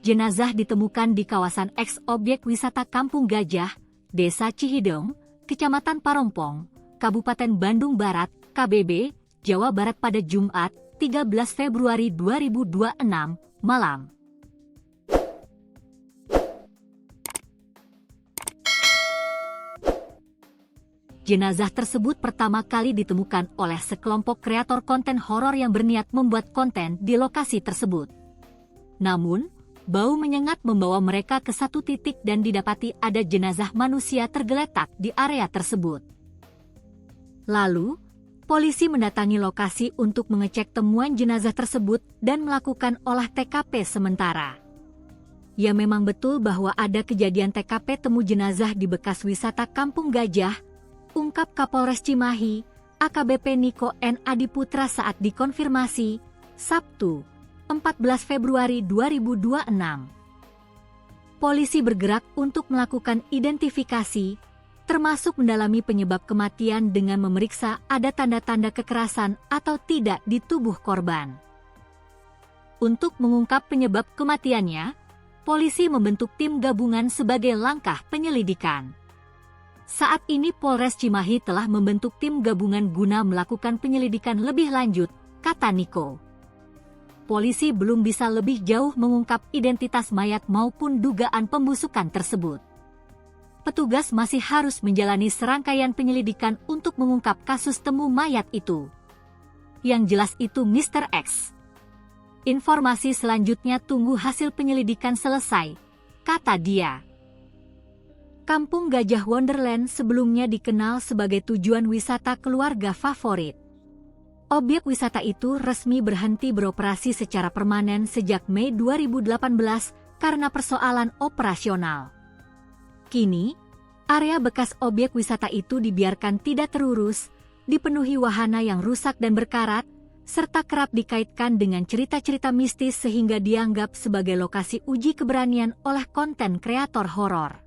Jenazah ditemukan di kawasan eks objek wisata Kampung Gajah, Desa Cihideng, Kecamatan Parongpong, Kabupaten Bandung Barat, KBB, Jawa Barat pada Jumat, 13 Februari 2026, malam. Jenazah tersebut pertama kali ditemukan oleh sekelompok kreator konten horor yang berniat membuat konten di lokasi tersebut. Namun, bau menyengat membawa mereka ke satu titik dan didapati ada jenazah manusia tergeletak di area tersebut. Lalu, polisi mendatangi lokasi untuk mengecek temuan jenazah tersebut dan melakukan olah TKP sementara. Ya, memang betul bahwa ada kejadian TKP temu jenazah di bekas wisata Kampung Gajah, ungkap Kapolres Cimahi, AKBP Niko N. Adiputra saat dikonfirmasi, Sabtu, 14 Februari 2026. Polisi bergerak untuk melakukan identifikasi, termasuk mendalami penyebab kematian dengan memeriksa ada tanda-tanda kekerasan atau tidak di tubuh korban. Untuk mengungkap penyebab kematiannya, polisi membentuk tim gabungan sebagai langkah penyelidikan. Saat ini Polres Cimahi telah membentuk tim gabungan guna melakukan penyelidikan lebih lanjut, kata Niko. Polisi belum bisa lebih jauh mengungkap identitas mayat maupun dugaan pembusukan tersebut. Petugas masih harus menjalani serangkaian penyelidikan untuk mengungkap kasus temu mayat itu. Yang jelas itu Mr. X. Informasi selanjutnya tunggu hasil penyelidikan selesai, kata dia. Kampung Gajah Wonderland sebelumnya dikenal sebagai tujuan wisata keluarga favorit. Objek wisata itu resmi berhenti beroperasi secara permanen sejak Mei 2018 karena persoalan operasional. Kini, area bekas objek wisata itu dibiarkan tidak terurus, dipenuhi wahana yang rusak dan berkarat, serta kerap dikaitkan dengan cerita-cerita mistis sehingga dianggap sebagai lokasi uji keberanian oleh konten kreator horor.